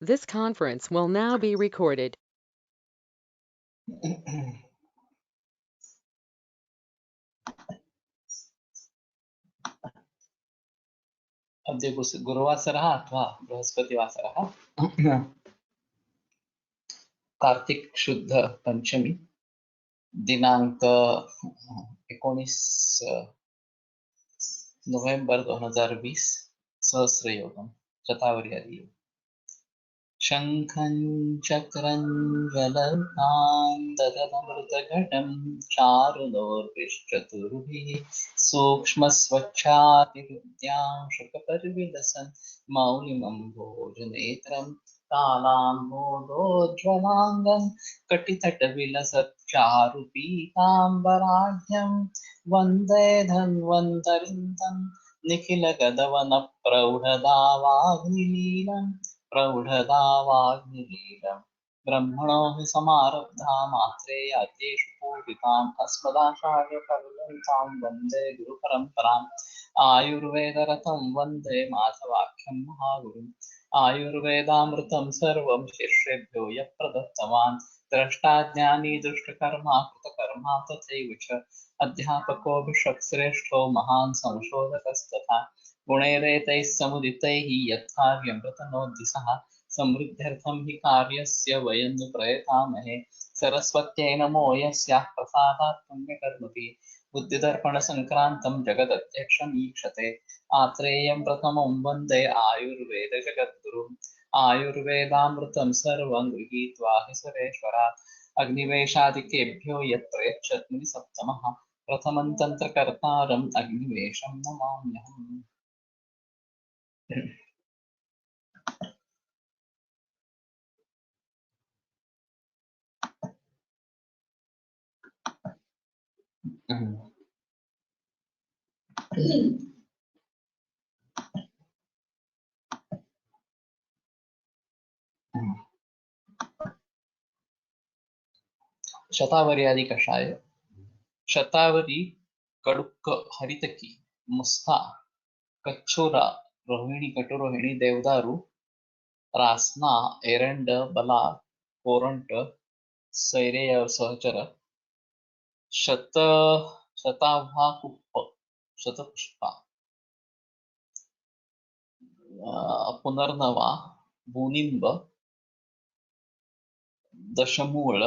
This conference will now be recorded. अद्य गुरुवासरः अथवा बृहस्पतिवासरः कार्तिक शुद्ध पंचमी दिनांक 19 नोव्हेंबर 2020 सहस्रयोगम शतावरी आदि शंखं चक्रं ज्वलन्तां तदमृतघटं चारुणोर्विश्चतुर्भिः सूक्ष्मस्वच्छातिहृद्यां शुकपर्विलसन् मौलिमम्भोजनेत्रं कालाम्भोदोज्ज्वलाङ्गं कटितटविलसच्चारुपीताम्बराढ्यं वन्दे धन्वन्तरिं तं निखिलगदवनप्रौढदावाग्निलीलम् प्रौढदावाग्निलीलम् ब्रह्मणो हि समारब्धा मात्रेयाद्येषु पूजिताम् अस्मदाचार्यपर्यन्तां वन्दे गुरुपरम्पराम् आयुर्वेदरतं वन्दे माधवाख्यं महागुरुम् आयुर्वेदामृतं सर्वं शिष्येभ्यो यः प्रदत्तवान् द्रष्टा ज्ञानी दुष्टकर्मा कृतकर्मा तथैव च अध्यापकोऽभिषक्श्रेष्ठो महान् संशोधकस्तथा गुणैरेतैः समुदितैः यत्कार्यमृतनोद्दिशः समृद्ध्यर्थं हि कार्यस्य वयं नु प्रयतामहे सरस्वत्यै नमो यस्याः प्रसादात् पुण्यकर्मभिः बुद्धिदर्पणसङ्क्रान्तं जगदध्यक्षमीक्षते आत्रेयं प्रथमं वन्दे आयुर्वेदजगद्गुरुम् आयुर्वेदामृतं सर्वं गृहीत्वा हि सुरेश्वरात् अग्निवेशादिकेभ्यो यत् प्रयच्छत् सप्तमः प्रथमं तन्त्रकर्तारम् अग्निवेशं नमाम्यहम्। शतावरी आदि कषाय शतावरी कड़ुक्क हरितकी मुस्ता कच्छूरा रोहिणी कटुरोहिणी देवदारू रासना एरंड बला कोरंट सैरेय सहचर शताभा कुप्प शतपुष्पा पुनर्नवा भूनिंब दशमूल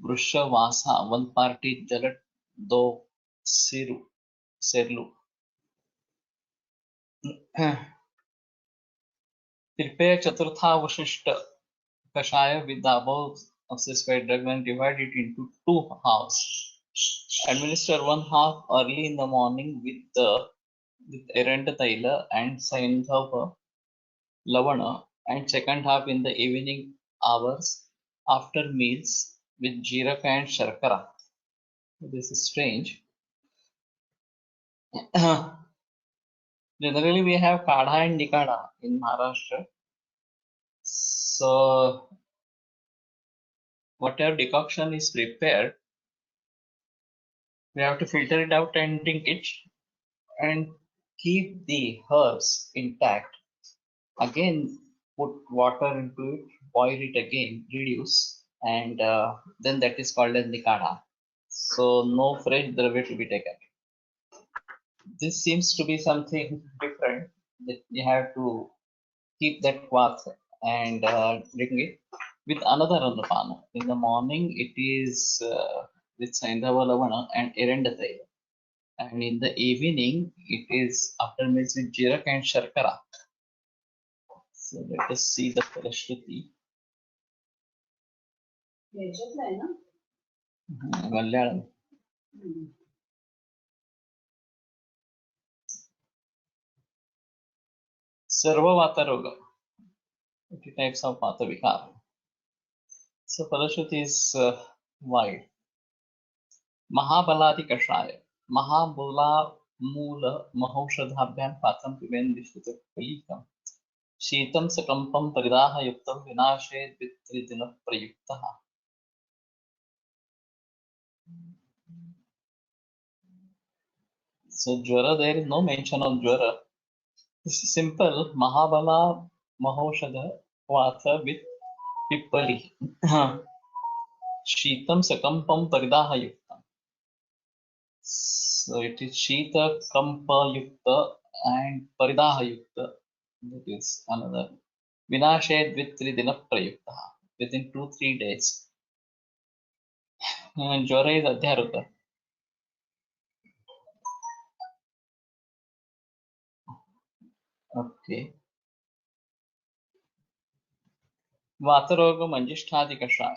वृषवासा वन पार्टी जलट दो सेरलू कृपया चतुर्थावशिष्ट कषाय with the above specified drug and divide it into two halves. Administer one half early in the morning with Erenda Taila and Saindhava Lavana, and second half in the evening hours after meals with Jeeraka and Sharkara. This is strange. Generally, we have Kadha and Nikada in Maharashtra. So, whatever decoction is prepared, we have to filter it out and drink it and keep the herbs intact. Again, put water into it, boil it again, reduce, and then that is called as nikada. So no fresh dravya to be taken. This seems to be something different that you have to keep that kvath and drink it with another annapana. In the morning, it is with Saindhava Lavana and Erendatai. And in the evening, it is after meals with Jirak and Sharkara. So let us see the Falashruti. Malayalam. Sarva Vata Roga. 50 types of Vata Vikar. So Falashruti is wide. Mahabalati Kashaya. Mahabala Mula Mahaushadhabhyam Patam Pivendishita Kalikam. Sheetam Sakampam Paridaha Yuktam Vinashe Vitridina Prayuktaha. So Jwara, there is no mention of Jwara. This is simple. Mahabala Mahaushadha Vata with Pippali. Sheetam Sakampam Paridaha Yukta. So it is Shita Kampa Yukta and Paridaha Yukta. That is another. Vinashed with Tridina Prayukta. Within 2-3 days. Jwara is Adhyaruta. Okay. Vataroga Manjishtadi Kashaya.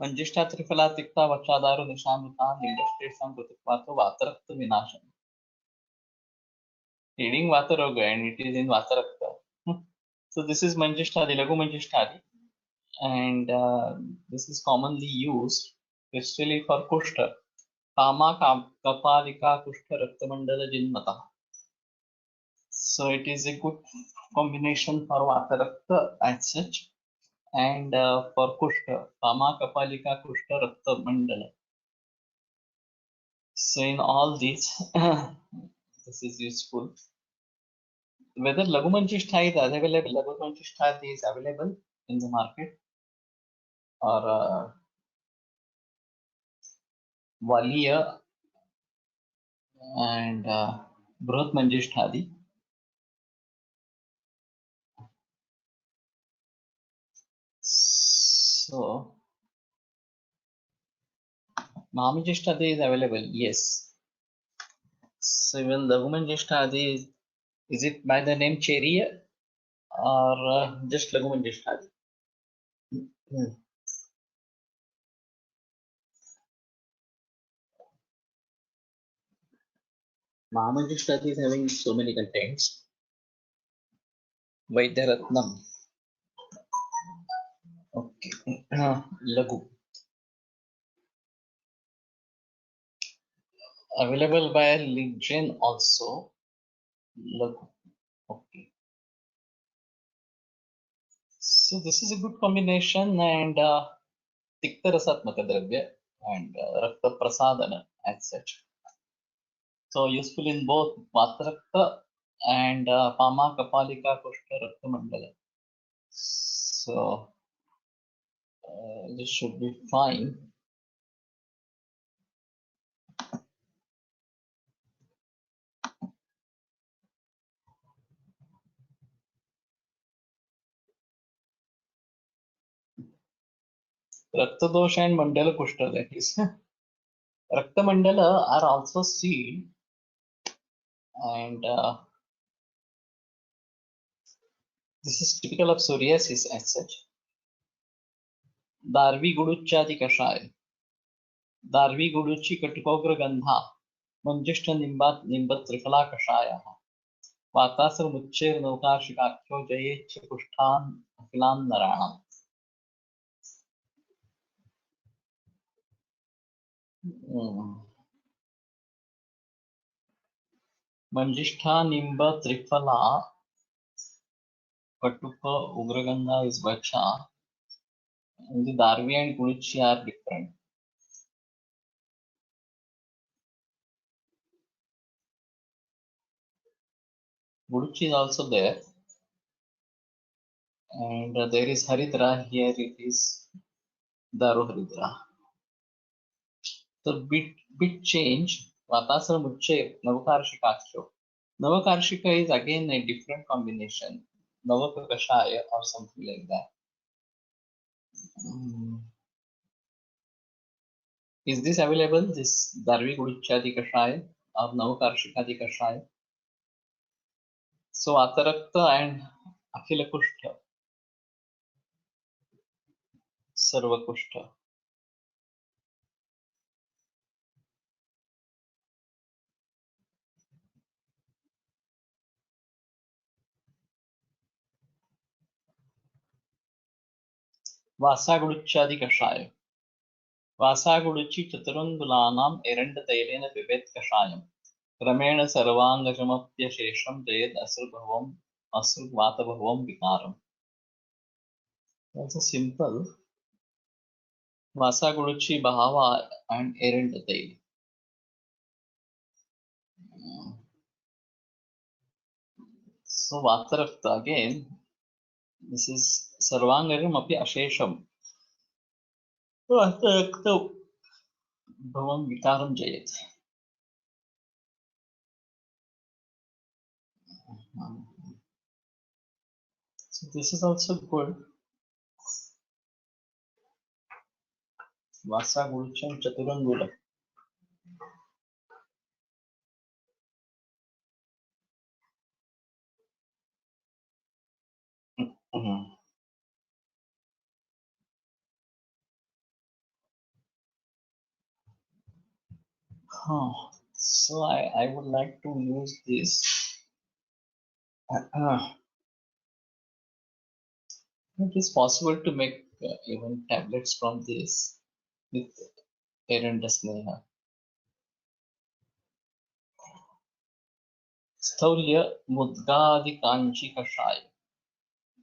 Manjishta Trifala Tikta Vachadaru Nishamruta Industries Samputikvato Vatarakta Vinasham. Reading Vataroga and it is in Vatarakta. So this is Manjishtadi, Lagu Manjishtadi. And this is commonly used especially for Kushta. Kama Kapalika Kushta Raktamandala Jinmata. So it is a good combination for Vatarakta as such. And for Kushta, Kama Kapalika Kushta Rakta Mandala. So in all these, this is useful. Whether Lagumanchistha is available, Lagumanchistha is available in the market, or Valiya and Bruhat Manjisthadi. So Mahamajishtadi is available, yes. So even Lagumanjishtadi is it by the name Cheriya or just Lagumanjishtadi? Mahamajishtadi is having so many contents. Vaidyaratnam. Okay. Lagu. Available by LinkedIn also. Lagu. Okay. So this is a good combination and Tikta Rasatmaka Dravya and Rakta Prasadana as such. So useful in both Vatrakta and Pama Kapalika Kushta Rakta Mandala. So this should be fine. Rakta Dosha and Mandala Kushta, that is. Rakta Mandala are also seen and this is typical of psoriasis as such. Darvi Guduchadi Kashaya. Darvi Guduchi Katukogra Gandha. Manjishta Nimbat Trifala Kashaya. Vatasar Mucher Nokashikakyo Jayech Kushtan Afilan Narana. Manjishta Nimba Trifala Katuka Ugraganda is Vacha. And the Darvi and Guduchi are different. Guduchi is also there. And there is Haridra, here it is Daru Haridra. So bit change, Vatasar Muche, Navakarshikaksho. Navakarshika is again a different combination, Navakashaya or something like that. Is this available, this Darvi Guduchadi Kashaya or Navakarshikadi Kashaya? So Atarakta and Akhila Kushta, Sarva Kushta. Vasaguduchadi Kashaya. Vasaguduchi Chaturangulaanam Eranda Tailena Pibet Kashayam. क्रमेण सर्वांगजमप्यशेषं जयेद असृग्वातभवं विकारम्. Also simple. Vasaguduchi Bahava and Erendatai. So Vatarakta again, This is सर्वांगम् अपि अशेषम् भवं विकारं जयेत्. So this is also good. Vasagulcham Chaturangula. So I would like to use this. It is possible to make even tablets from this with Erenda Sneha. Sthaulya Mudgadi Kanchi Kashaya.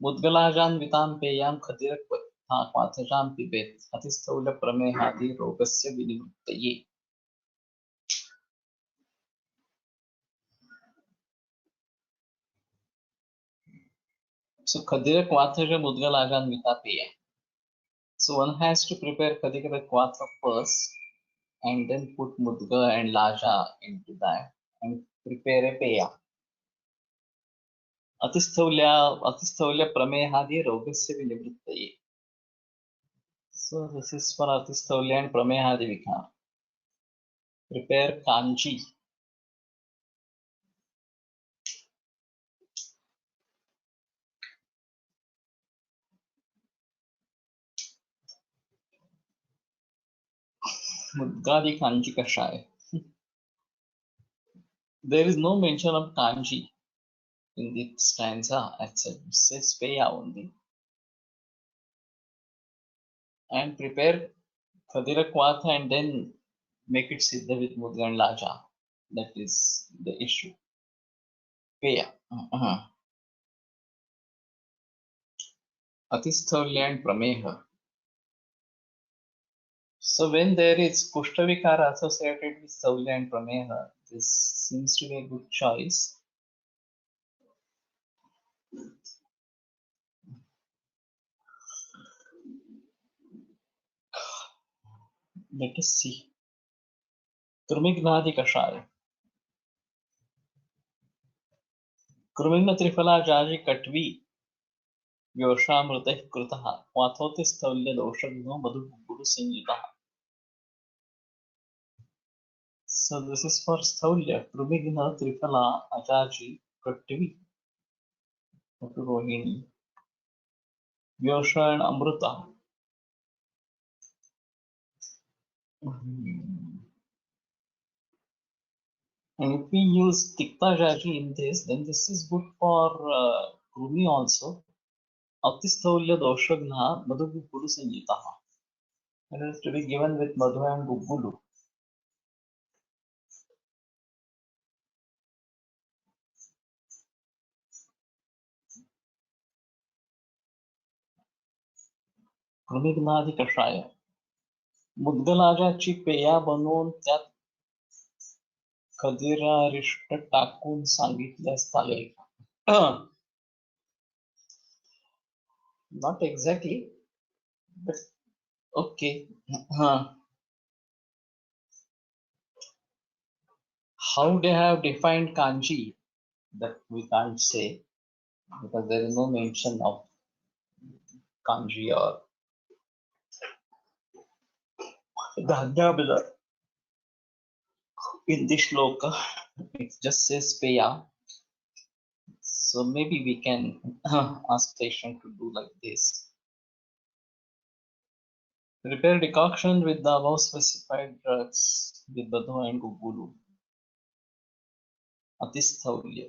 Mudgalajan Vitam Peyam Khadirak Mathajam Pibet. Atisthaulya Pramehadi Rogasya Vinivruttaye. So Khadirak Mathaja Mudgalajan Vitapeya. So one has to prepare Khadirak Vatra first and then put Mudga and Laja into that and prepare a peya. Atisthaulya Pramehadi Rogasya Vinivruttaye. So this is for Atisthaulya and Pramehadi Vikar. Prepare Kanchi. Mudgadi Kanchi Kashaya. There is no mention of Kanchi in the stanza. It says peya only. And prepare Khadirak Vatha and then make it Siddha with Mudga and Laja. That is the issue. Peya. Atisthaulya and Prameha. So when there is Kushtavikara associated with Saulya and Prameha, this seems to be a good choice. Let us see. Krumignadi Kashaya. Krumigna Trifala Jaji Katvi. Vyoshamruteh Krutaha. Vathoti Staulya Doshagno Madhu Guru Sanyutaha. So this is for Staulya. Krumigna Trifala Ajaji Katvi. Rohini. Vyosha and Amruta. And if we use Tikta Jaji in this, then this is good for Krumi also. Atisthaulya Doshagna Madhu Gugulu Sanyitaha. It is to be given with Madhu and Gugulu. Krumignaadi Kashaya. मुद्गलाजाची पेया बनवून त्यात खदिरारिष्ट टाकून सांगितल्यास चालेल का? Not exactly, but okay. How they have defined kanji, that we can't say, because there is no mention of kanji or dhanyabila in this shloka. It just says peya. So maybe we can ask patient to do like this. Prepare decoction with the above specified drugs with Badhu and Gugulu. Atisthaulya.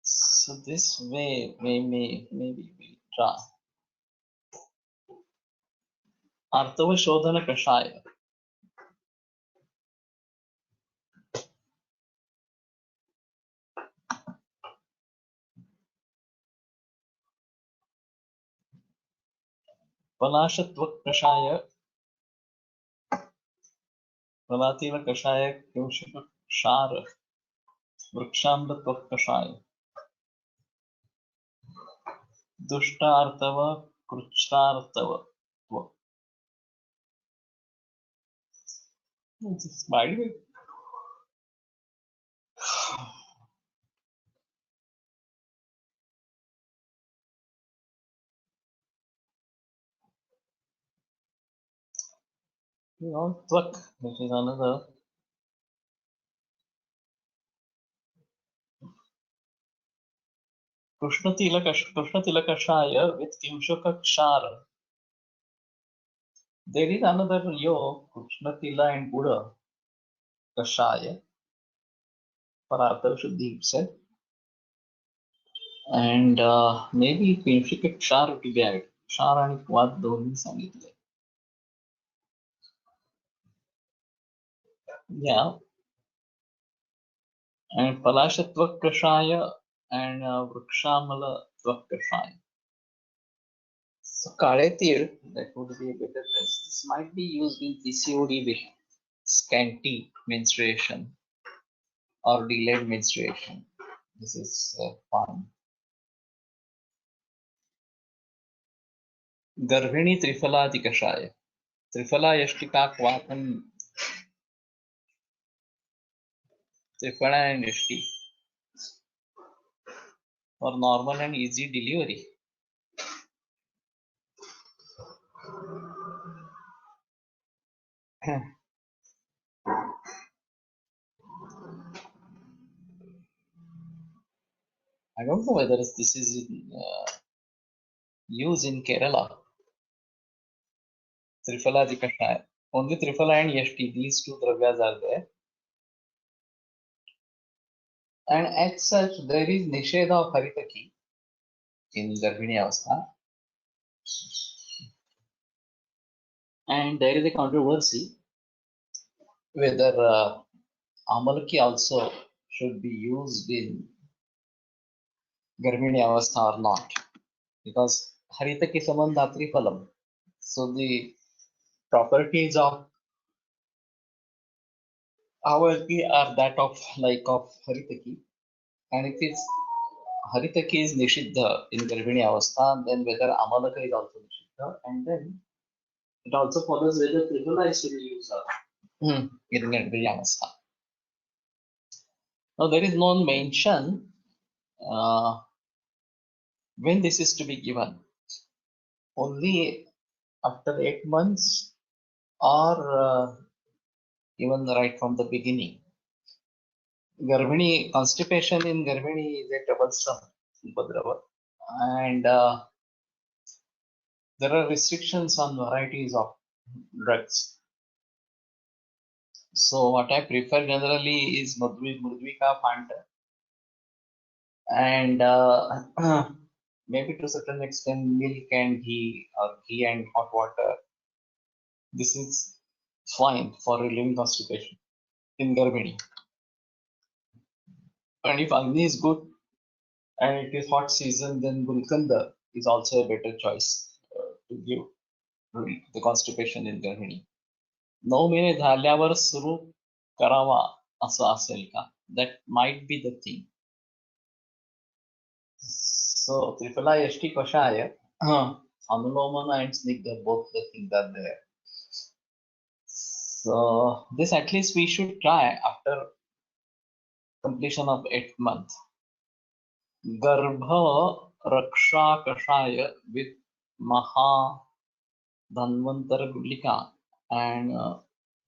So this way, maybe we try. Artava Shodhana Kashaya. Palashatva Kashaya. Palativa Kashaya Kyushika Shara. Vrikshamratva Kashaya. दुष्टार्तव कृच्छ्रार्तव. By the way, Tvak, which is another Krishnatilakashaya with Kimshaka Kshara. There is another yo, Krishnatila and Buddha Kashaya, Parartha Shuddhi said. And maybe Kimshaka Kshara to be added. Kshara and Kvad दोन्ही सांगितले. Yeah, and Palashatvak Kashaya and Vrikshamala Tvak Kashaya. So Kaletir, that would be a better test. This might be used in PCOD with scanty menstruation or delayed menstruation. This is fine. Garbhini Trifalati Kashaya. Trifala Yashtika Kvatam Trifala and Yashti for normal and easy delivery. I don't know whether this is used in Kerala. Trifala Kashaya. Only Trifala and Yashti, these two dravyas are there. And as such, there is Nisheda of Haritaki in Garbhini Avastha. And there is a controversy whether Amalaki also should be used in Garbhini Avastha or not. Because Haritaki Samandhatri Phalam. So the properties of Amalaki are that of Haritaki. And if it's Haritaki is Nishiddha in Garbhini Avastha, then whether Amalaka is also Nishiddha, and then it also follows whether Tribula is to be used in Garbhini Avastha. Now there is no mention when this is to be given. Only after 8 months or even right from the beginning. Garbhini, constipation in Garbhini is a troublesome Upadrava. And there are restrictions on varieties of drugs. So what I prefer generally is Murdvika Fanta. And maybe to a certain extent milk and ghee or ghee and hot water. This is fine for relieving constipation in Garbhini. And if Agni is good and it is hot season, then Gulkanda is also a better choice to give the constipation in Garbhini. 9 महिने झाल्यावर सुरू करावा असं असेल का? That might be the thing. So Triphala Yashti Kashaya, Anulomana and Snigdha, both the things are there. So this at least we should try after completion of 8th month. Garbha Raksha Kashaya with Maha Dhanvantar Gulika and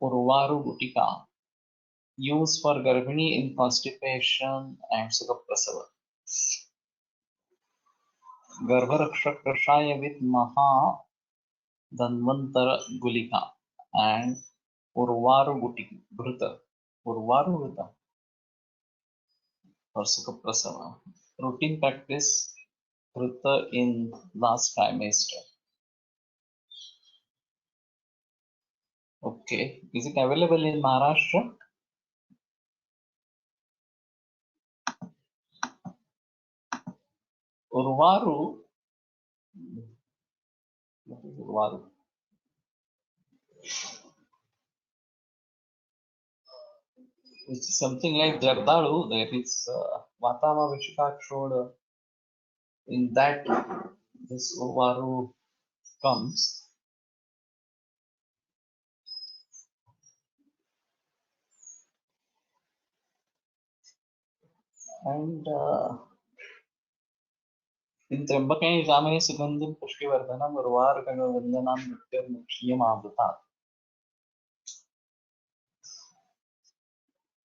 Urvaru Gutika used for Garbhini in constipation and Sukhaprasava. Garbha Raksha Kashaya with Maha Dhanvantar Gulika and Urvaru Gutika. Urvaru Gutika for Sukhaprasava. Routine practice Krita in last trimester. Okay, is it available in Maharashtra? Urvaru, what is Urvaru? Which is something like Jardalu, that is Vatama Vishaka showed in that this Urvaru comes, and in Trambake Jamani Sugandhim Pushtivardhanam Urvarukanavandanam Nityam Mukshiyamavrutat.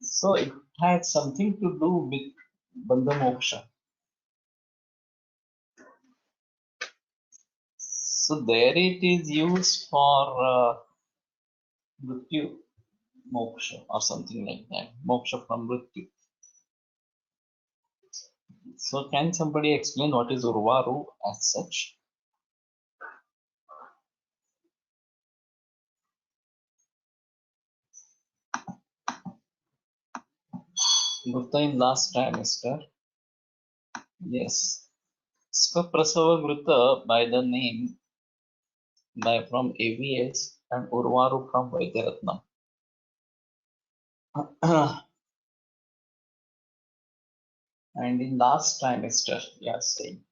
So it had something to do with Bandha Moksha. So there it is used for Mrityu Moksha or something like that. Moksha from Mrityu. So can somebody explain what is Urvaru as such? Gupta in last trimester. Yes. Svaprasava Gupta by the name by from AVS and Urvaru from Vaidyaratnam. And in last trimester, yes, saying.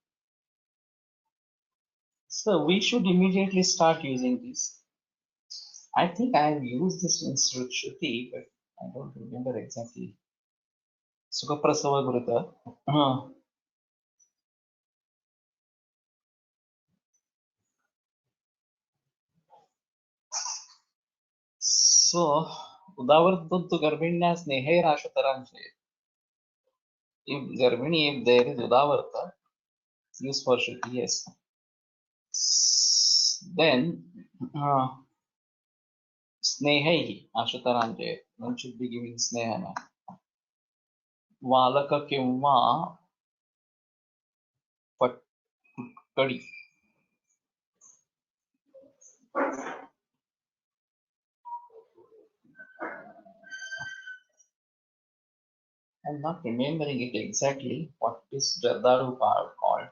So we should immediately start using this. I think I have used this in Shruti, but I don't remember exactly. Sukhaprasava Gurita. So, Udavartantu Garbhinya Snehe Rashataranche. If Garbhini, if there is Udavarta, use for Shruti, yes. Then, Snehai Ashataranje. One should be giving Snehana. Valaka Kimva Patkadi. I'm not remembering it exactly. What is Jardaru part called?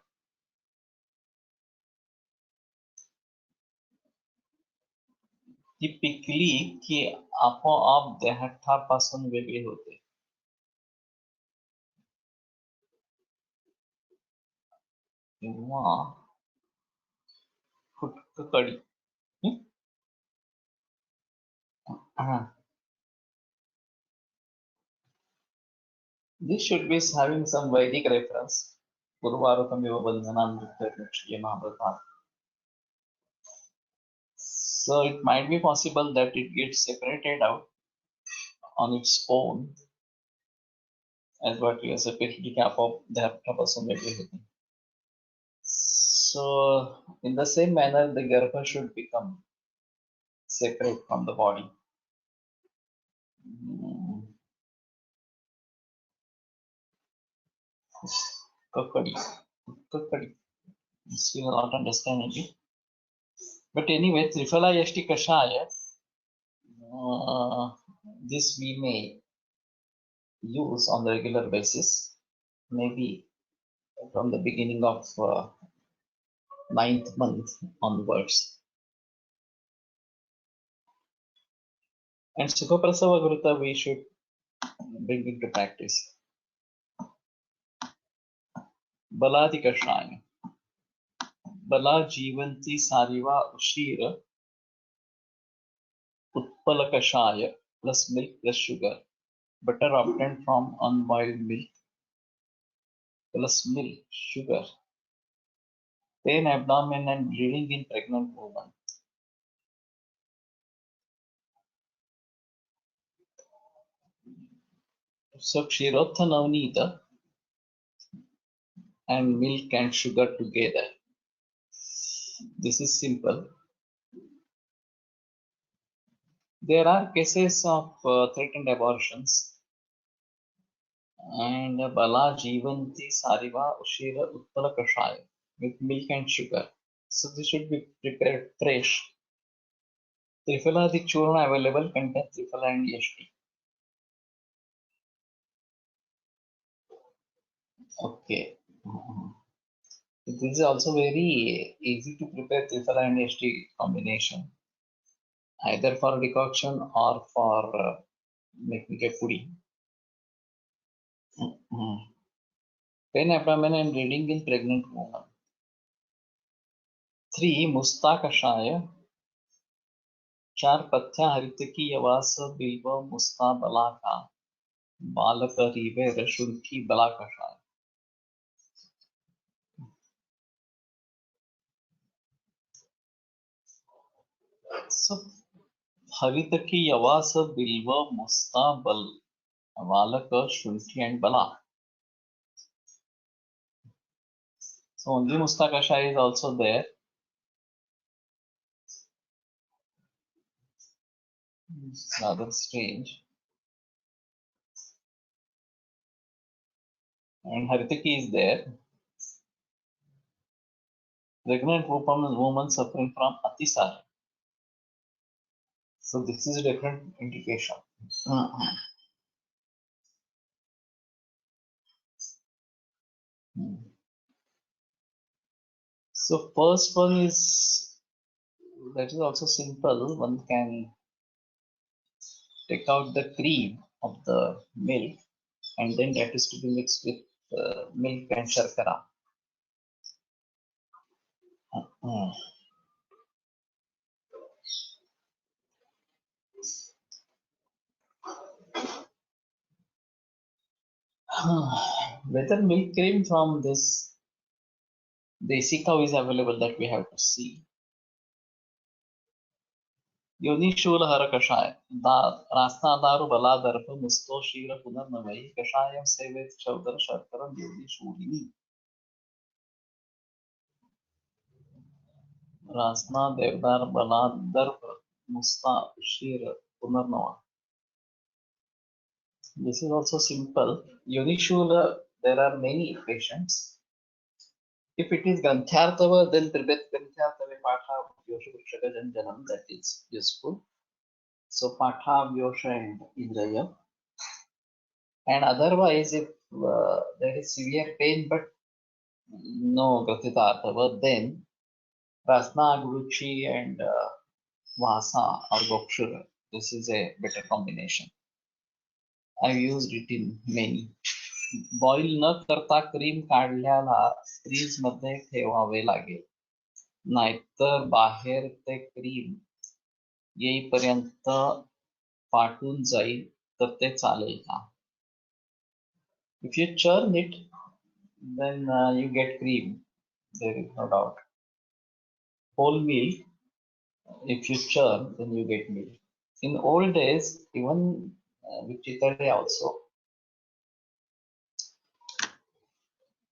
Typically की आपोआप देहाठापासून वेगळे होते. किंवा फुटकडी. This should be having some Vedic reference. Urvarukamiva bandhanam Nityam Mahabharata. So it might be possible that it gets separated out on its own as what you separately cap of देहाठापासून वेगळे होते. So in the same manner, the Garbha should become separate from the body. Kakadi. Kakadi. Still not understanding it. But anyway, Trifala Yashti Kashaya, this we may use on the regular basis, maybe from the beginning of 9th month onwards. And Sukhaprasava Gurita we should bring into practice. Baladi Kashaya. Bala Jivanti Sariva Ushira Utpala Kashaya plus milk plus sugar. Butter obtained from unboiled milk plus milk, sugar. Pain, abdomen and bleeding in pregnant woman. So Kshirodha Navnita and milk and sugar together. This is simple. There are cases of threatened abortions. And Bala Jivanti Sariva Ushira Uttala Kashaya with milk and sugar. So this should be prepared fresh. Triphala the churna available contains Triphala and Yashti. Okay. This is also very easy to prepare Triphala and Yashti combination, either for decoction or for making a puri. Pain, abdomen and bleeding in pregnant woman. 3 मुस्ता कषाय, 4 पथ्य हरितकी यवास बिल्व मुस्ता बलाका, बालक रीवेर शुंठी बला कषाय. So हरितकी यवास बिल्व मुस्ता बल, बालक शुंठी and bala. So only musta kashaya is also there. It's rather strange. And Haritaki is there. Pregnant woman suffering from Atisar. So this is a different indication. So first one is, that is also simple. One can take out the cream of the milk and then that is to be mixed with milk and sharkara. Whether milk cream from this desi cow is available, that we have to see. योनिशूल हर कषाय, रास्ता दारु बला दर्भ मुस्तो शीर पुनर्नवई कषायम सेवेत चौदर शर्करम योनिशूलिनी. रासना देवदार बला दर्भ मुस्ता शीर पुनर्नवा. This is also simple. Unishula, there are many patients. If it is Grantyartava, then Tribet Grantyartava Patha Vyosha Vrikshaka Janjanam, that is useful. So Patha, Vyosha and Indraya. And otherwise, if there is severe pain but no Grathitartava, then Rasna, Guruchi and Vasa or Gokshura. This is a better combination. I've used it in many. Boil न करता cream काढल्याला freeze मध्ये ठेवावे लागेल, नाहीतर बाहेर ते cream येईपर्यंत फाटून जाईल तर ते चालेल का? If you churn it, then you get cream. There is no doubt. Whole milk, if you churn, then you get milk. In old days, even with Chittade also,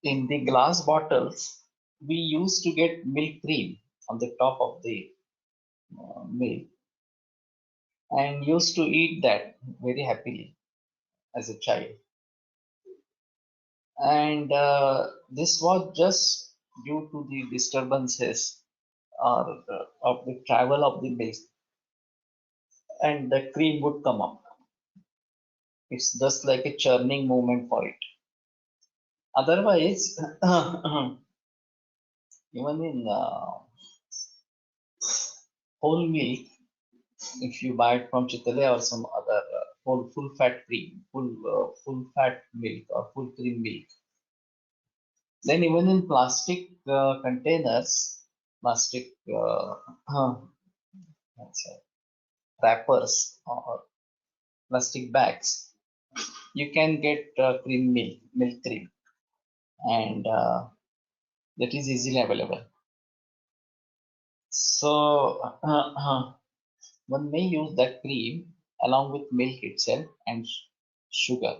in the glass bottles, we used to get milk cream on the top of the milk and used to eat that very happily as a child. And this was just due to the disturbances or of the travel of the milk, and the cream would come up. It's just like a churning movement for it. Otherwise, even in whole milk, if you buy it from Chitale or some other full fat cream, full fat milk or full cream milk, then even in plastic containers, plastic wrappers or plastic bags, you can get cream milk cream, and that is easily available. So one may use that cream along with milk itself and sugar.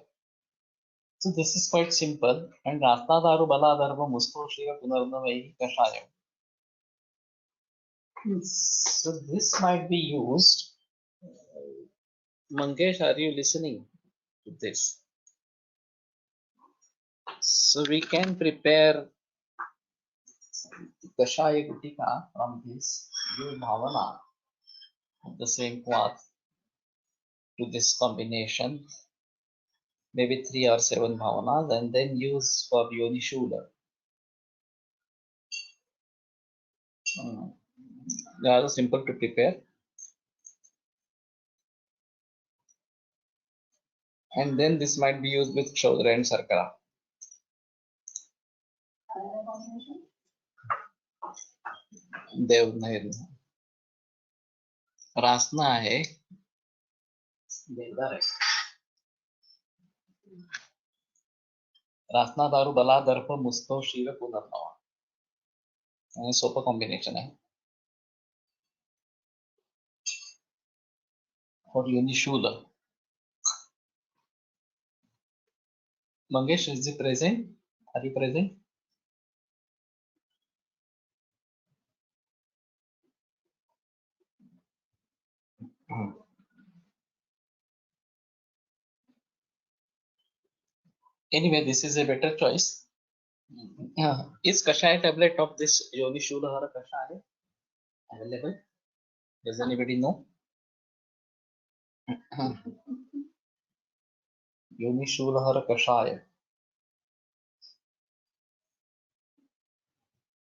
So this is quite simple. And Rasna Daru Bala Darva Musto Shiva Punarnavai Kashayam. So this might be used. Mangesh, are you listening to this? So we can prepare Kashaya Gutika from this Yu Bhavana of the same cloth to this combination, maybe 3 or 7 bhavanas, and then use for Yoni Shula. They are simple to prepare. And then this might be used with Chaudhara and Sarkara. देवनेर, रासना आहे, देवदार आहे. रासना, दारू, बला, दर्भ, मुस्तव, शीर, पुनर्नवा. आणि सोपं combination आहे. For युनिशूल. Mangesh, is he present? Are you present? Anyway, this is a better choice. Is Kashaya tablet of this Yoni Shulahara Kashaya available? Does anybody know? Yoni Shulahara Kashaya.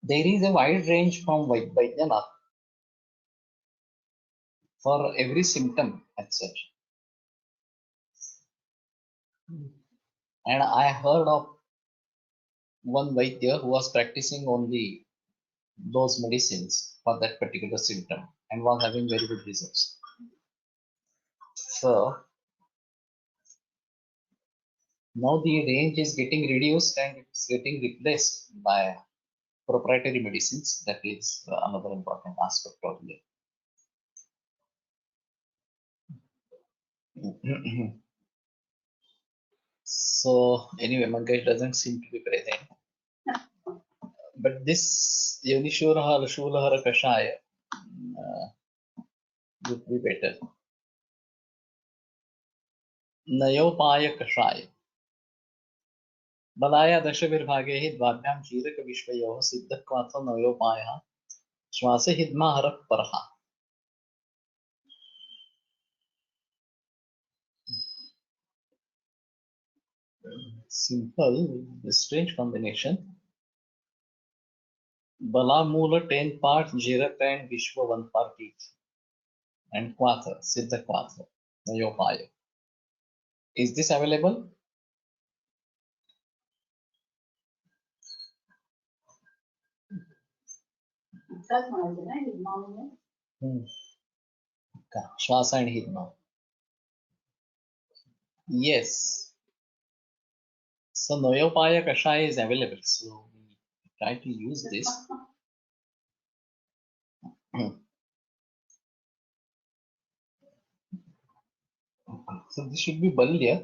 There is a wide range from Vaidyanath for every symptom as such. And I heard of one Vaidya who was practicing only those medicines for that particular symptom and was having very good results. So now the range is getting reduced and it's getting replaced by proprietary medicines. That is another important aspect of it. So anyway, Mangesh doesn't seem to be present. But this Yonishurahara Kashaya would be better. Nayopaya Kashaya. बलाया दशविर्भागे हि द्वाभ्यां शीरकविश्वयोः सिद्धत्वात् नयोपायः श्वासे हिद्माहरः परः. Simple, strange combination. Bala Mula 10 parts, Jiraka and Vishwa 1 part each. And Quatha, Siddha Quatha, Nayopaya. Is this available? Shwasa and Hidma. Yes. So Nayopaya Kashaya is available. So we try to use this. So this should be Balya.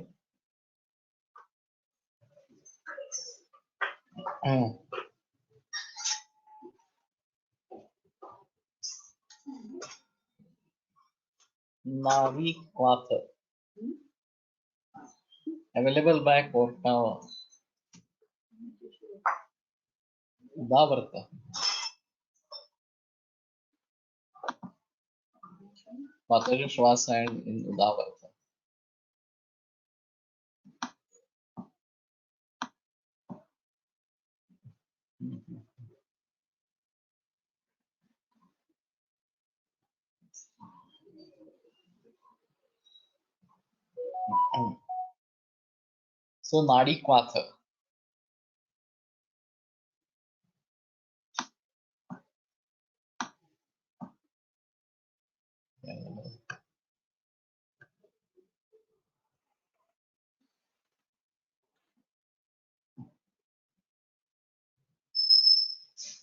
Navi Quatha. Available by Udavarta. Pataja Shwasa and in Udavarta. So Nadi Quatha.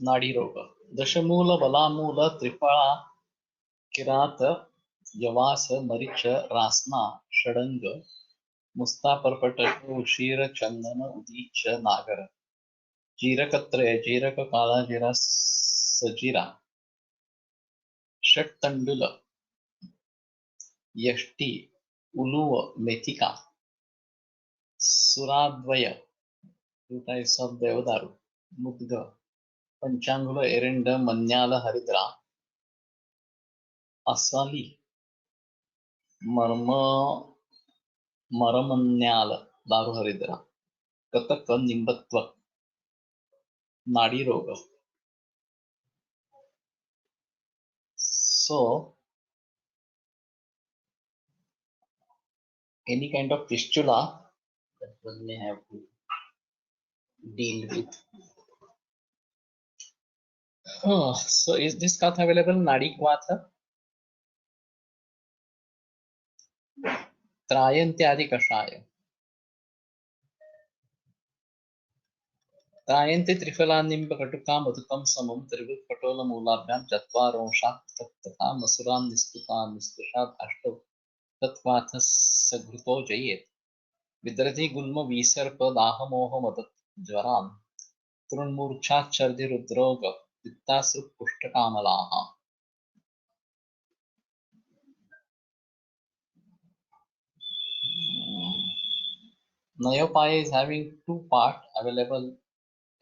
Nadi Roga. Dashamula, Balamula, Tripala, Kirata, Yavasa, Maricha, Rasna, Shadanga, Mustaparpata, Ushira, Chandana, Udicha, Nagara. Jirakatre, Jiraka Kala, Jira Sajira. Shattandula, Yashti, Uluva, Methika. Suradvaya, 2 types of Devadaru. Mudga. Panchangula, Erinda, Manyala, Haridra. Asali, Maramanyala, Daru Haridra. Kataka, Nimbatva, Nadi Roga. So, any kind of fistula that one may have to deal with. Oh, so is this kath available? Nadi Kvatha? Trayantyadi Kashaya. त्रायन्ते त्रिफलानिम्बकटुकां मधुकं समं त्रिवृत्पटोलमूलाभ्यां चत्वारोंशात् तथा मसुरान् निस्तुतान् निस्तुषात् अष्टौ तत्त्वाथ सघृतो जयेत् विदरति गुल्म विसर्प दाहमोह मद ज्वरान् तृण्मूर्च्छाच्छर्दिरुद्रोग पित्तासुकुष्ठकामलाः. Nayopaya is having two part available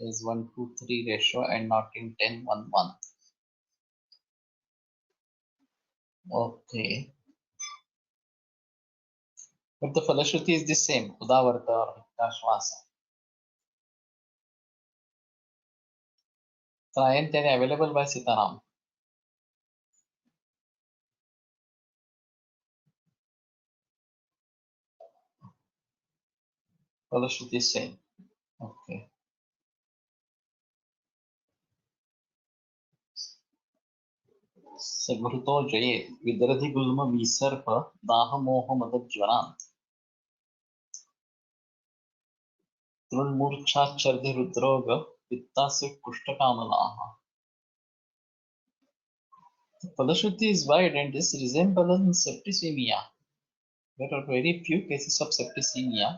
is 1:3 ratio and not in 10:1:1. Okay. But the Falashruti is the same, Udavarta or Hittashvasa. Trayantani available by Sitaram. Falashruti is same. Okay. Sagruto Jaye, Vidaradhi Gulma Visarpa, Daha Moha Madajvaran, Trunmurcha Chardhi Rudroga, Pittasi Kushtakamalaha. Falashruti is wide and this resembles septicemia. There are very few cases of septicemia,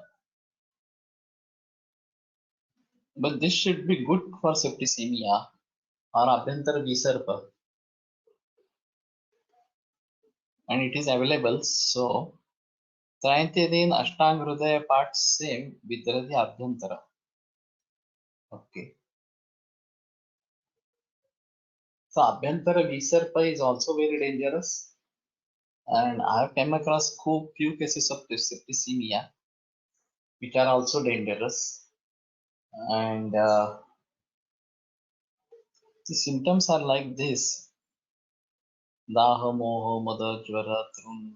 but this should be good for septicemia or Abhyantara Visarpa. And it is available, so Trayantyadin Ashtang Hridaya part same Vidaradhi Abhyantara. Okay. So Abhyantara Visarpa is also very dangerous. And I have come across few cases of septicemia, which are also dangerous. And the symptoms are like this: Daha, Moho, Mada, Jvara, Trun,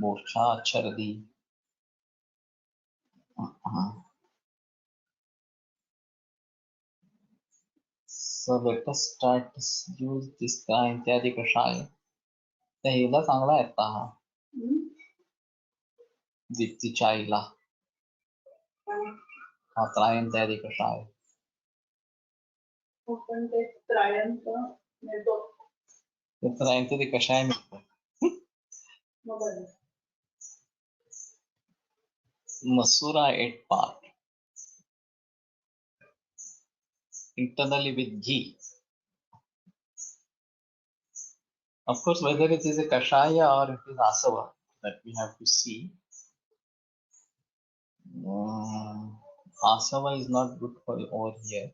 Murcha, Chardi. So let us start to use this Trayantyadi Kashaya. त्याला चांगला येता हा दीप्तीच्या आईला हा त्रायंत्यादी कषाय. पण ते त्रायंत मिळतो त्रायंत्यादी कषाय मिळतो. Masura 8 part internally with ghee. Of course, whether it is a kashaya or it is asava, that we have to see. Asava is not good for over here.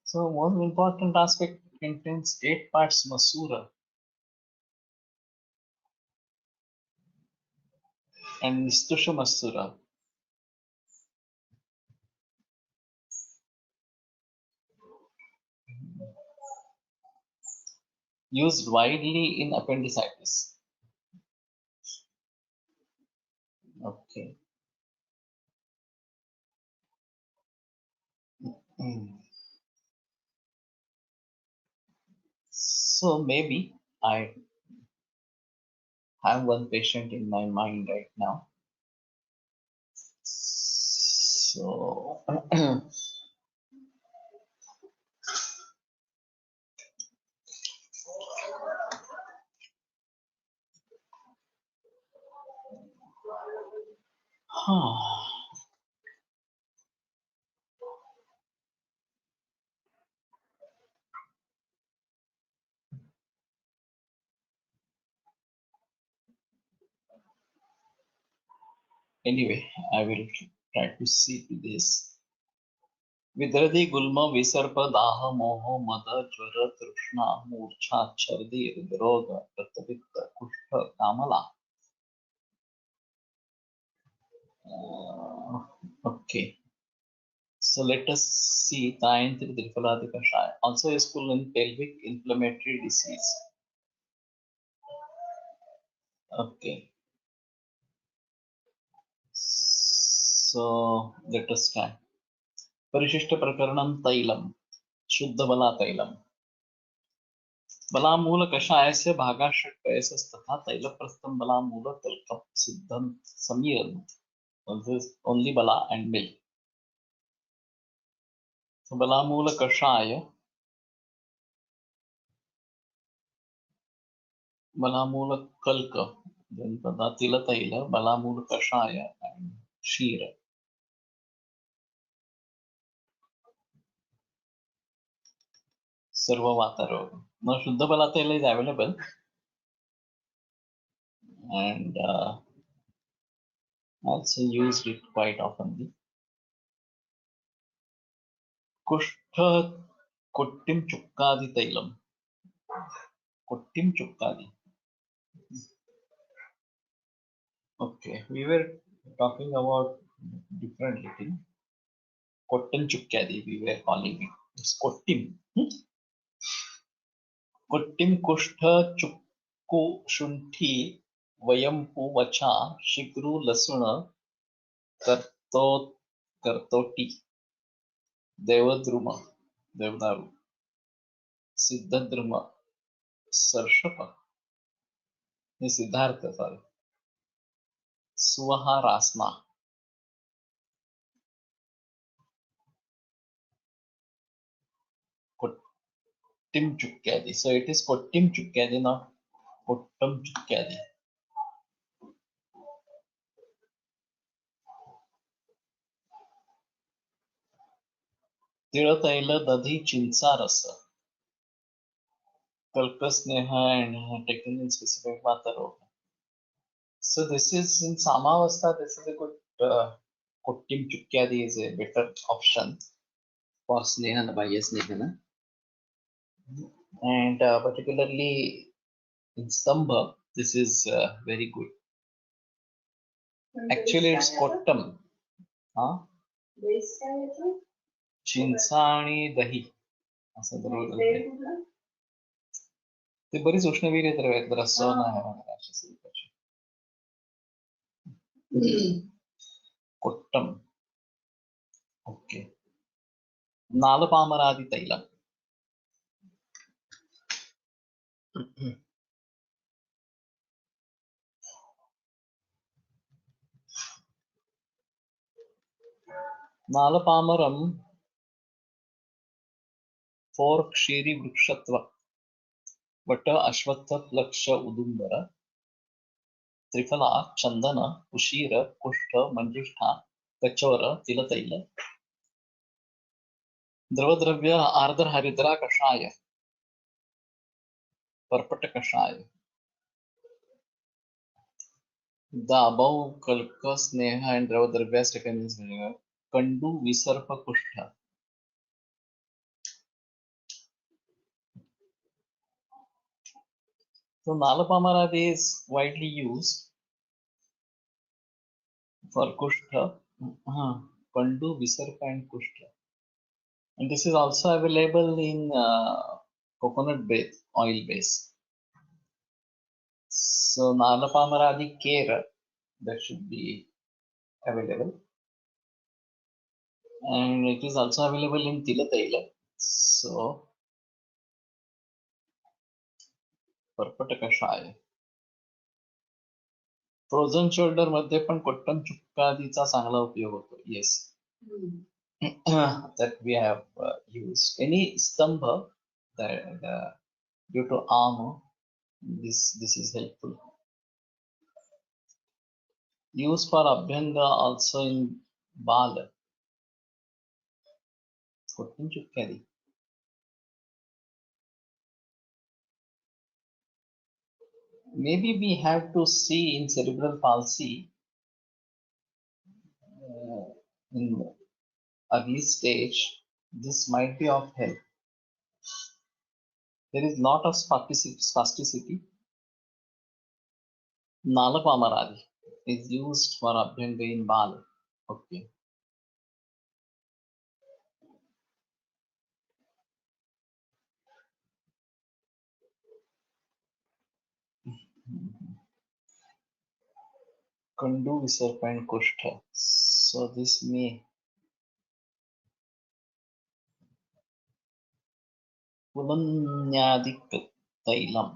So one important aspect contains 8 parts Masura and Nistusha Masura. Used widely in appendicitis. Okay. So maybe I have one patient in my mind right now. So anyway, I will try to see to this. Vidradi Gulma Visarpa Daha Moho Mada Jvara Trishna Murcha Chardi Hridroga Pratavita Kushta Kamala. Okay. So let us see Tayantri Triphaladi Kashaya, also useful in pelvic inflammatory disease. Okay. So let us start. परिशिष्ट प्रकरणं तैलं शुद्धबला तैलं बलामूल कषायस्य भागाः षट्पयसस्तथा तैलप्रस्थं बलामूल तल्कं सिद्धं समीरन्. Only bala and milk. So balamula kashaya, balamula kalka, then padatila taila, balamula kashaya and shira. Sarvavata roga. Now Shuddha Bala Taila is available and also used it quite often. Kushtha Kuttim Chukkadi Tailam. Kuttim Chukkadi. Okay, we were talking about different thing. Kottam Chukkadi we were calling it. It's Kottim. Kuttim Kushtha Chukku Shunthi Vayampu Vacha Shikru Lasuna Kartoti Devadruma Devdaru Siddhadruma Sarshapa Siddhartha sorry Swaha Rasna Kottim Chukkadi. So it is Kottim Chukkadi, not Kottam Chukkadi. Tirathaila Dadhi Chinsa Rasa Kalkasneha and taken in specific Vata. So this is in Samavastha, this is a good Kottim Chukkadi is a better option for Snehana Bhaya Snehana. And particularly in Stambha, this is very good. Actually, it's Kottam. Huh? Chinsani Dahi. असं बरोबर ते बरीच उष्णवीर्य द्रव्य आहेत रसवण आहे वगैरे अशा स्वरूपाची. कोट्टम ओके नालपामरादि तैलम नालपामरम फोर क्षीरी वृक्षत्व वट अश्वत्थ प्लक्ष उदुंबर त्रिफला चंदन कुशीर कुष्ठ मंजिष्ठा कचोर तिलतैल द्रवद्रव्य आर्द्र हरिद्रा कषाय पर्पट कषाय. The above kalka sneha and dravadravya taken is vinegar. Kandu visarpa kushtha. So Nalapamaradi is widely used for kushtha. Kandu visarpa and kushtha. And this is also available in coconut base, oil base. So Nalapamaradi Kera, that should be available. And it is also available in Tilataila. So पर्पट कषाय. Frozen shoulder मध्ये पण कोट्टम चुक्कादीचा चांगला उपयोग होतो. Yes that we have used. Any stambha that due to armor, this is helpful. Used for abhyanga also in bala. Kottam Chukkadi. Maybe we have to see in cerebral palsy in early stage. This might be of help. There is lot of spasticity. Nalapamaradi is used for abhyanga in bala. Okay. Kundu, Visarpa and Kushtha. So this may Pulanyadik Tailam.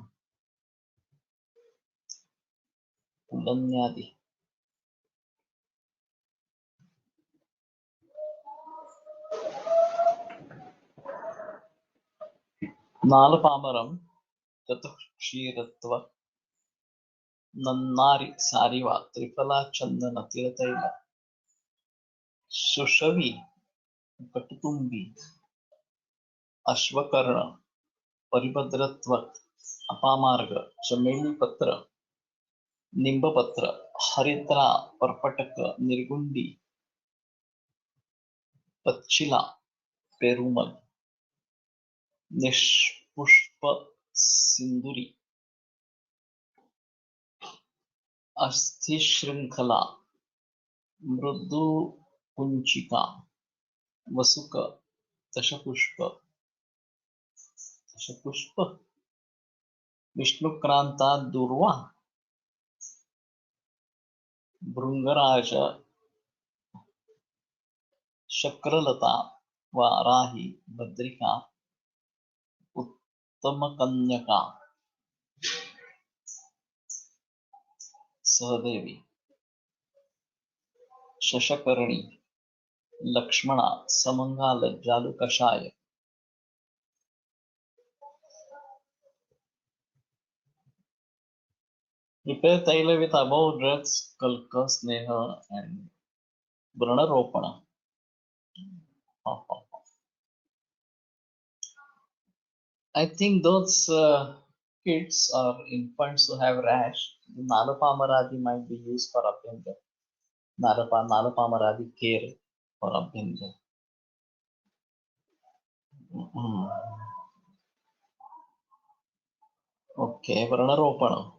Pulanyadi. Nalapamaram Tatu Kshiratva Nannari Sariva Tripala Chandana Tirataila Sushavi Katutumbi Ashvakarna Paribhadratvat Apamarga Chameli Patra Nimbapatra Haritra Parpataka Nirgundi Pachila Perumal Nishpushpa Sinduri Asthishrinkhala Mrudu Kunchika Vasuka Dashapushpa Vishnukranta Durva Bhrungaraja Shakralata Varahi Badrika Uttamakanyaka Sahadevi Shashakarani Lakshmana Samangala Jalukashaya. Prepare Taila with above drugs Kalka Sneha and Branaropana. I think those kids or infants who have rash, the Nalapamaradi might be used for Abhyanga. Nalapamaradi care for Abhyanga. Okay, Vranaropana.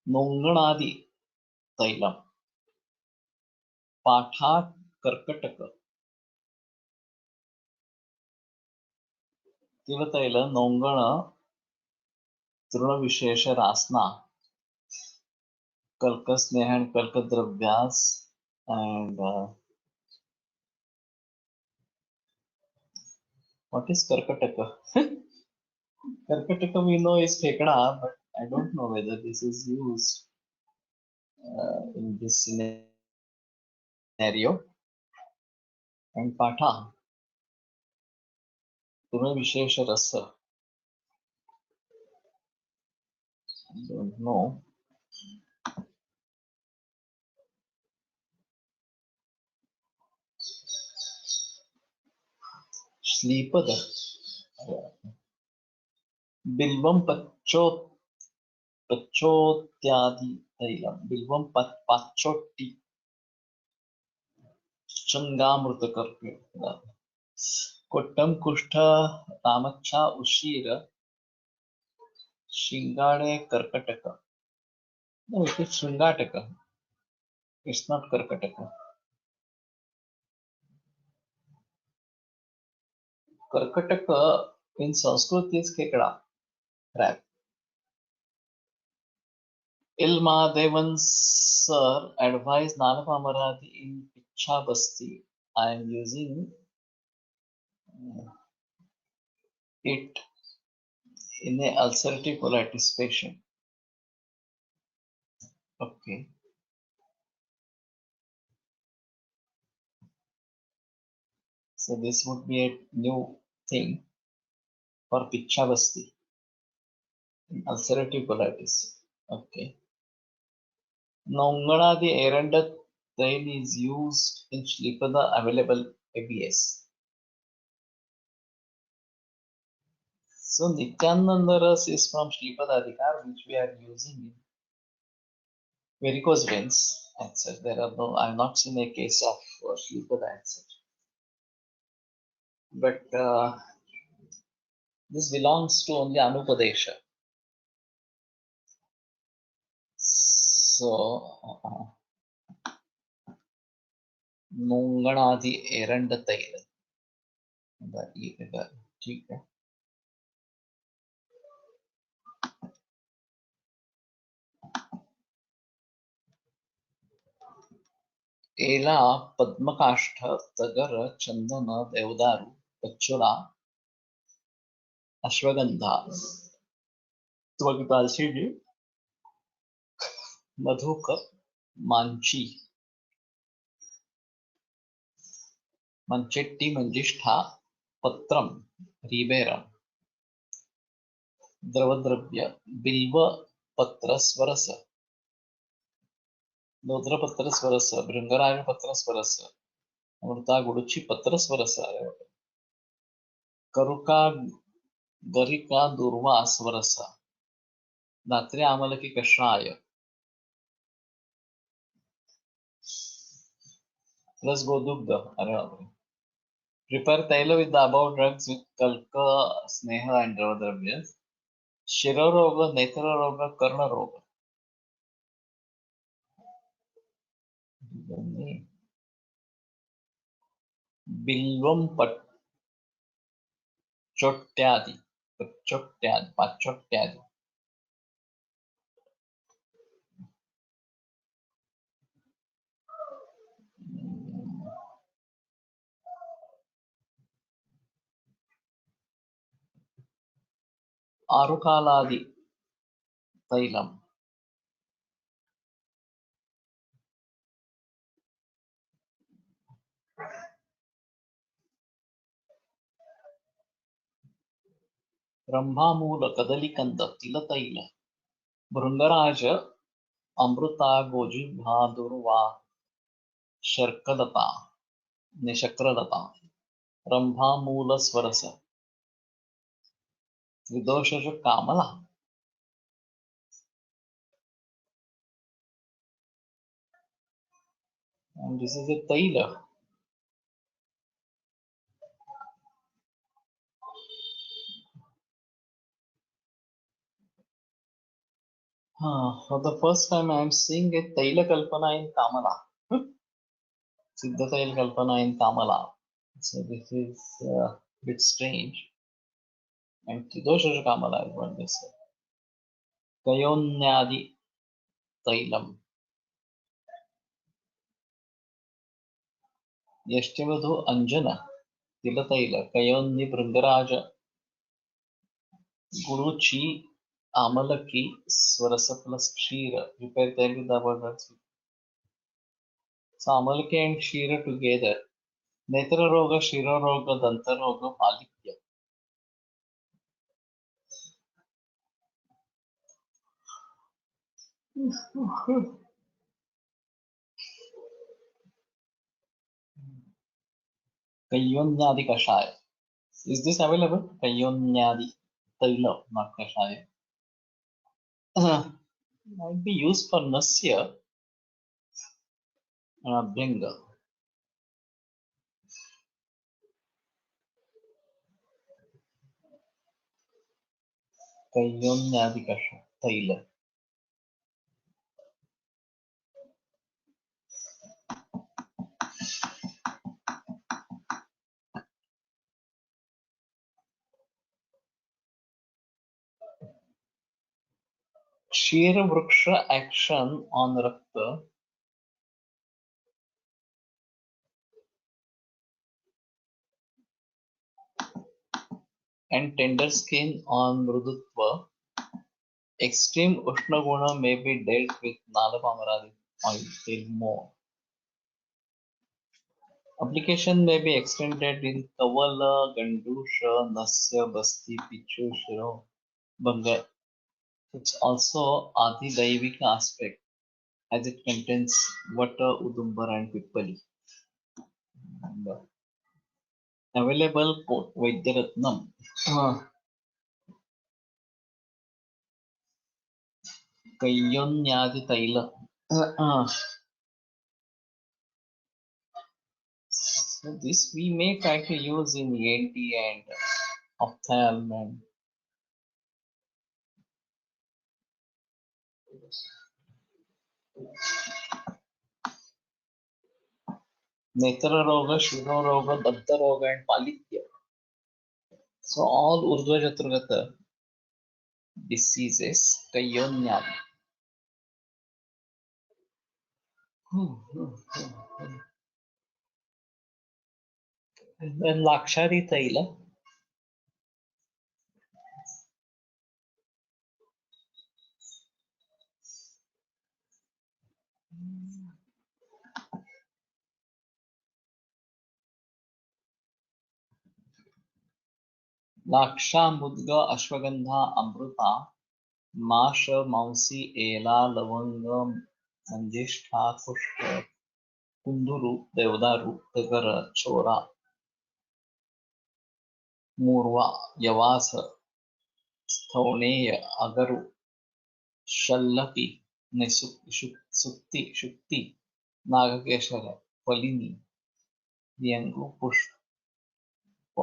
Nonganadi Tailam. Patha Karkataka. Tivataila Nongana Truna Vishesha Rasna. Kalka Sneha and Kalka Dravyas and what is Karkataka? Karkataka we know is Fekada, but I don't know whether this is used in this scenario. And Patha, Tuna Vishesha Rasa. I don't know. Shlipada. Bilvam Pachotyadi Tailam. Bilvam Pachoti. Changamruta Karpya. Kottam Kushtha Ramacha Ushira Shingade Karkataka. No, it is Shringataka. It's not Karkataka. Karkataka in Sanskrit is Kekada. Rap. Ilma Devan sir advised Nalapamaradi in Pichabasti. I am using it in a ulcerative colitis patient. Okay. So this would be a new thing for Pichabasti in ulcerative colitis. Okay. Nongana the Eranda tail is used in Shlipada available ABS. So Nityananda Ras is from Shlipada Adhikar, which we are using in varicose veins. Answer. There are no. I have not seen a case of Shlipada answer. But this belongs to only Anupadesha. So Nunganadi Eranda Tail. ठीक है एला पद्मकाष्ठ तगर चंदन देवदारू कच्चुला अश्वगंधा त्वग दालचिनी मधुक मांची मंचेट्टी मंजिष्ठा पत्रम रिबेरम द्रवद्रव्य बिल्व पत्र स्वरस लोद्रपत्र स्वरस भृंगराज पत्र स्वरस अमृता गुडुची पत्र स्वरस करुका गरिका दुर्वा स्वरस धात्रे आमलकी कषाय प्लस गोदुग्ध अरे बापरे prepare तैल with the above drugs with kalka स्नेह and द्रवद्रव्य शिरोरोग नेत्ररोग कर्णरोग बिल्वम पच्चोट्यादि पाचोट्यादि आरुकालादि तैलम ब्रह्मामूल कदलीकंद तिलतैल भृंगराज अमृता गोजिह्वा दुर्वा शर्कलता निशक्रलता ब्रह्मामूल स्वरस त्रिदोषज कामला and this is a taila. For the first time I am seeing a taila kalpana in Tamala. Siddha taila kalpana in Tamala. So this is a bit strange. And Tridosha Kamala is what they say. Kayonyadi Tailam. Yashtivadhu Anjana Tilataila. Kayonni Brindaraja Guruchi Amalaki Swarasa plus Kshira. Prepare tail with the words. So Amalaki and Kshira together. Netra Roga, Shira Roga, Danta Roga, Palikya. Kayonyadi Kashaya. Is this available? Kayonyadi Taila, not Kashaya. Might be used for Nasya Bhinga. Kayonyadi Kashaya Taila. Kshira Vriksha action on Rakta and tender skin on Mrudutva. Extreme Ushna Guna may be dealt with Nalapamaradi oil till more. Application may be extended in Kavala, Gandusha, Nasya, Basti, Pichu, Shiro, Banga. It's also Adi Daivika aspect as it contains Vata, Udumbar and Pippali. Available quote Vaidyaratnam. Kayonyadi Taila. So this we may try to use in ENT and ophthalm. Netra Roga, Shiro Roga, Danta Roga and Palitya. So all Urdhva Chaturgata diseases, Kayonyadi. And then Lakshari Taila. Laksha Mudga Ashwagandha Amruta माश मांसी एला लवंग मंजिष्ठा पुष्प कुंदुरु देवदारू तगर चोरा मूर्वा यवास स्थौणेय अगरु शल्लकी सुक्ति शुक्ति नागकेशर फलिनी व्यंगु पुष्प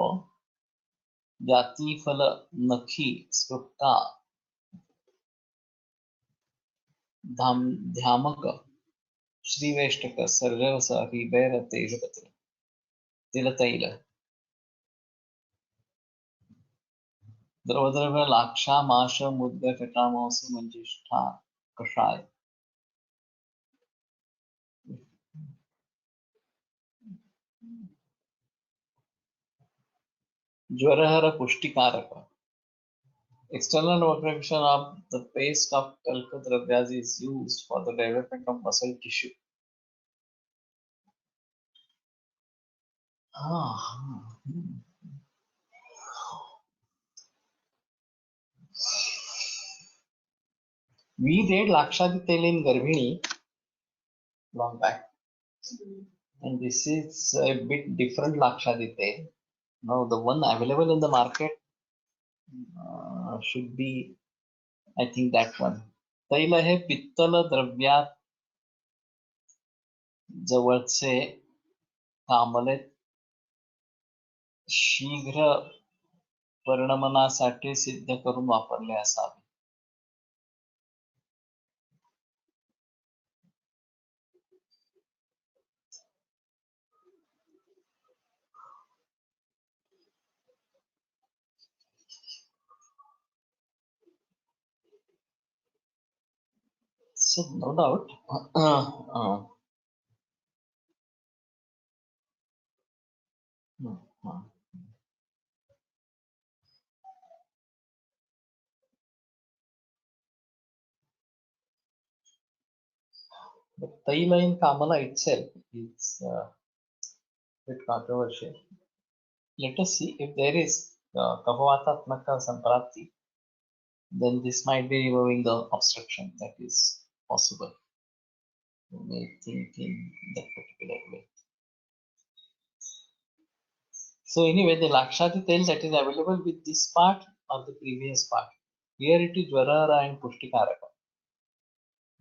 जातिफल नखी स्फुटा ध्यामक श्रीवेष्टक सर्जवस हृदय तेजपत्र तिलतैल द्रवद्रव्य लाक्षा माश मुद्ग जटामांस मंजिष्ठा कषाय ज्वरहर पुष्टिकारक. External application of the paste of talc dravyas is used for the development of muscle tissue. We read Lakshadi Tel in Garbhini long back, and this is a bit different Lakshadi Tel. Now the one available in the market should be, I think, that one. तैल हे पित्तल द्रव्यात जवळचे कामले शीघ्र परिणमनासाठी सिद्ध करून वापरले असावे. So no doubt. But Taila in Kamala itself is a bit controversial. Let us see if there is Kapavatatmaka Samprapti, then this might be removing the obstruction that is possible. You may think in that particular way. So anyway, the Lakshadi Tel that is available with this part or the previous part. Here it is Jvarahara and Pushtikaraka.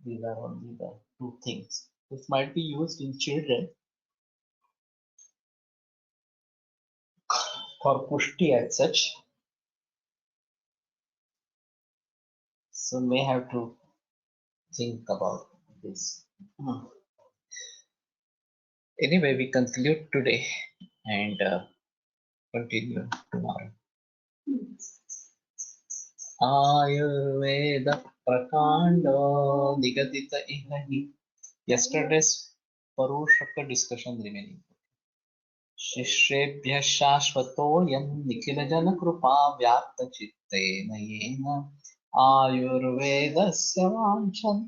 These are only the two things. This might be used in children for Pushti as such. So may have to think about this. Anyway, we conclude today and continue tomorrow. Ayurveda Prakanda Nigadita Ihahi. Yesterday's Parushaka discussion remaining. शिष्येभ्यः शाश्वतोऽयं निखिलजनकृपा व्याप्तचित्तेन येन आयुर्वेदस्य वाञ्छन्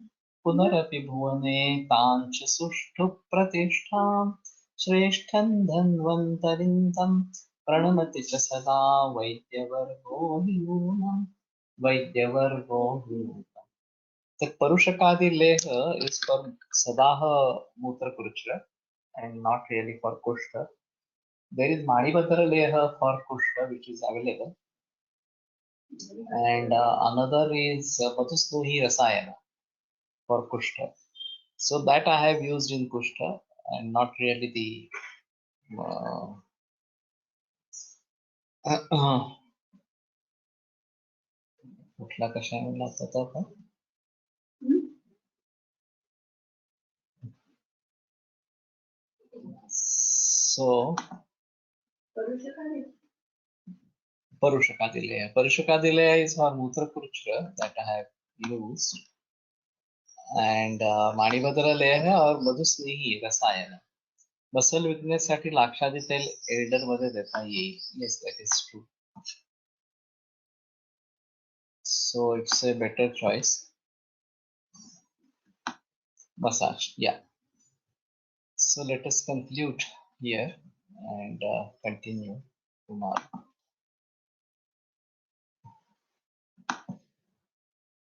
पुनरपि भुवने ताञ्च सुष्ठु प्रतिष्ठां श्रेष्ठं धन्वन्तरिं तं प्रणमति च सदा वैद्यवर्गो हि नूनम्. The Parushakadi Leha is for Sadaha Mutra Kuruchra and not really for Kushta. There is Manibhadra Leha for Kushta which is available, and another is Madhusluhi Rasayana for Kushta. So that I have used in Kushta and not really the कुठला कशाय म्हणला होता आपण? So Parushakadileya. Parushakadileya is for Mutra Kuruchra that I have used, and Manibhadra Leha or Madhusnehi Rasayana muscle weakness साठी लाक्षादी तेल Elder मध्ये देता येईल. Yes, that is true. So it's a better choice. Massage, yeah. So let us conclude here and continue tomorrow.